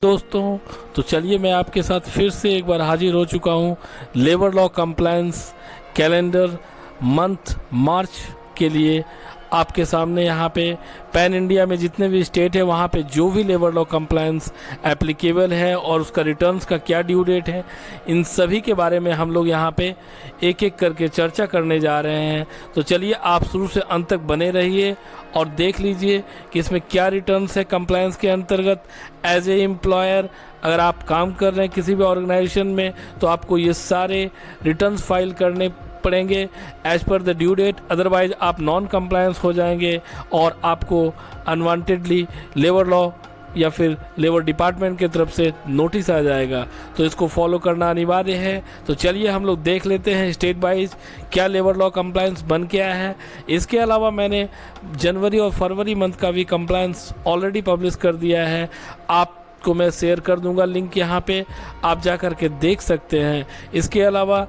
दोस्तों, तो चलिए मैं आपके साथ फिर से एक बार हाजिर हो चुका हूँ labour law compliance calendar month March के लिए। आपके सामने यहाँ पे पैन इंडिया में जितने भी स्टेट है वहाँ पे जो भी लेबर लॉ कंप्लायंस एप्लीकेबल है और उसका रिटर्न्स का क्या ड्यू डेट है, इन सभी के बारे में हम लोग यहाँ पे एक एक करके चर्चा करने जा रहे हैं। तो चलिए आप शुरू से अंत तक बने रहिए और देख लीजिए कि इसमें क्या रिटर्न्स है कंप्लायंस के अंतर्गत। एज ए एम्प्लॉयर अगर आप काम कर रहे हैं किसी भी ऑर्गेनाइजेशन में तो आपको ये सारे रिटर्न्स फाइल करने पड़ेंगे as per the due date, otherwise आप नॉन कंप्लायंस हो जाएंगे और आपको अनवांटेडली लेबर लॉ या फिर लेबर डिपार्टमेंट की तरफ से नोटिस आ जाएगा। तो इसको फॉलो करना अनिवार्य है। तो चलिए हम लोग देख लेते हैं स्टेट वाइज क्या लेबर लॉ कंप्लायंस बन के आया है। इसके अलावा मैंने जनवरी और फरवरी मंथ का भी कंप्लायंस ऑलरेडी पब्लिश कर दिया है, आपको मैं शेयर कर दूंगा लिंक यहाँ पे, आप जा कर के देख सकते हैं। इसके अलावा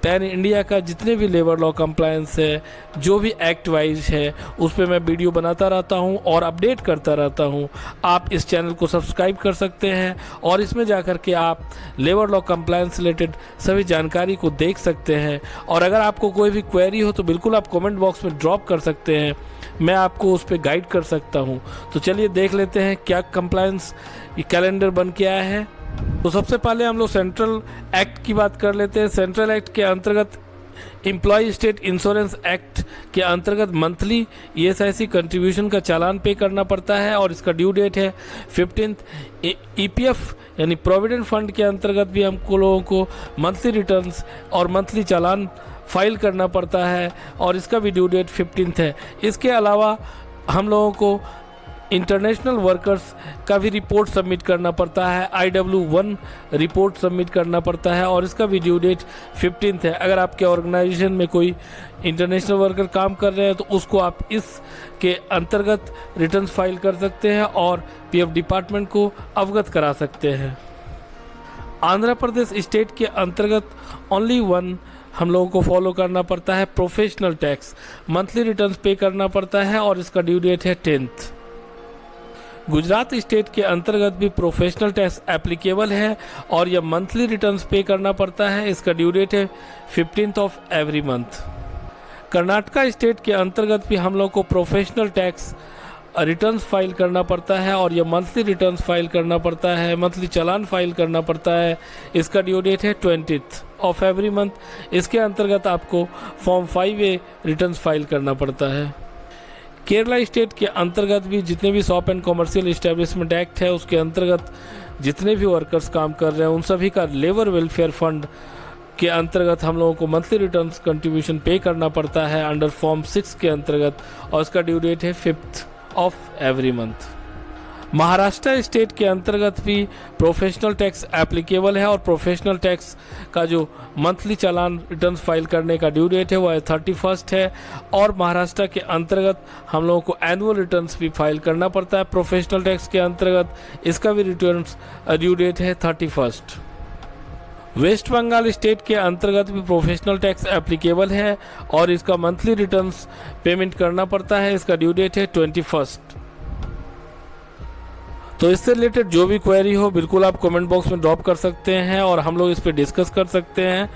पैन इंडिया का जितने भी लेबर लॉ कंप्लायंस है, जो भी एक्ट वाइज है, उस पर मैं वीडियो बनाता रहता हूं और अपडेट करता रहता हूं। आप इस चैनल को सब्सक्राइब कर सकते हैं और इसमें जाकर के आप लेबर लॉ कंप्लायंस रिलेटेड सभी जानकारी को देख सकते हैं। और अगर आपको कोई भी क्वेरी हो तो बिल्कुल आप कमेंट बॉक्स में ड्रॉप कर सकते हैं, मैं आपको उस पर गाइड कर सकता हूँ। तो चलिए देख लेते हैं क्या कंप्लायंस कैलेंडर बन के आया है। तो सबसे पहले हम लोग सेंट्रल एक्ट की बात कर लेते हैं। सेंट्रल एक्ट के अंतर्गत एम्प्लॉय स्टेट इंश्योरेंस एक्ट के अंतर्गत मंथली ESIC कंट्रीब्यूशन का चालान पे करना पड़ता है और इसका ड्यू डेट है 15। EPF यानी प्रोविडेंट फंड के अंतर्गत भी हमको लोगों को मंथली रिटर्न्स और मंथली चालान फाइल करना पड़ता है और इसका भी ड्यू डेट 15 है। इसके अलावा हम लोगों को इंटरनेशनल वर्कर्स का भी रिपोर्ट सबमिट करना पड़ता है, IW1 रिपोर्ट सबमिट करना पड़ता है और इसका भी ड्यू डेट 15 है। अगर आपके ऑर्गेनाइजेशन में कोई इंटरनेशनल वर्कर काम कर रहे हैं तो उसको आप इसके अंतर्गत रिटर्न्स फाइल कर सकते हैं और PF डिपार्टमेंट को अवगत करा सकते हैं। आंध्र प्रदेश स्टेट के अंतर्गत ओनली वन हम लोगों को फॉलो करना पड़ता है प्रोफेशनल टैक्स, मंथली रिटर्न्स पे करना पड़ता है और इसका ड्यू डेट है 10th। गुजरात स्टेट के अंतर्गत भी प्रोफेशनल टैक्स एप्लीकेबल है और यह मंथली रिटर्न्स पे करना पड़ता है, इसका ड्यू डेट है 15th of every month. Karnataka state के अंतर्गत भी हम लोग को प्रोफेशनल टैक्स रिटर्न्स फाइल करना पड़ता है और यह मंथली रिटर्न्स फाइल करना पड़ता है, मंथली चालान फाइल करना पड़ता है, इसका ड्यू डेट है 20th ऑफ एवरी मंथ। इसके अंतर्गत आपको फॉर्म 5A रिटर्न्स फाइल करना पड़ता है। केरला स्टेट के अंतर्गत भी जितने भी shop and commercial establishment act है उसके अंतर्गत जितने भी वर्कर्स काम कर रहे हैं उन सभी का लेबर वेलफेयर फंड के अंतर्गत हम लोगों को मंथली रिटर्न्स कंट्रीब्यूशन पे करना पड़ता है अंडर फॉर्म 6 के अंतर्गत और इसका ड्यू डेट है 5th of every month. Maharashtra state के अंतर्गत भी प्रोफेशनल टैक्स एप्लीकेबल है और प्रोफेशनल टैक्स का जो मंथली चालान रिटर्न्स फाइल करने का ड्यू डेट है वह 31st है और महाराष्ट्र के अंतर्गत हम लोगों को एनुअल रिटर्न्स भी फाइल करना पड़ता है प्रोफेशनल टैक्स के अंतर्गत, इसका भी रिटर्न्स ड्यू डेट है 31st। वेस्ट बंगाल स्टेट के अंतर्गत भी प्रोफेशनल टैक्स एप्लीकेबल है और इसका मंथली रिटर्न्स पेमेंट करना पड़ता है, इसका ड्यू डेट है 21st। तो इससे रिलेटेड जो भी क्वेरी हो बिल्कुल आप कमेंट बॉक्स में ड्रॉप कर सकते हैं और हम लोग इस पर डिस्कस कर सकते हैं।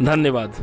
धन्यवाद।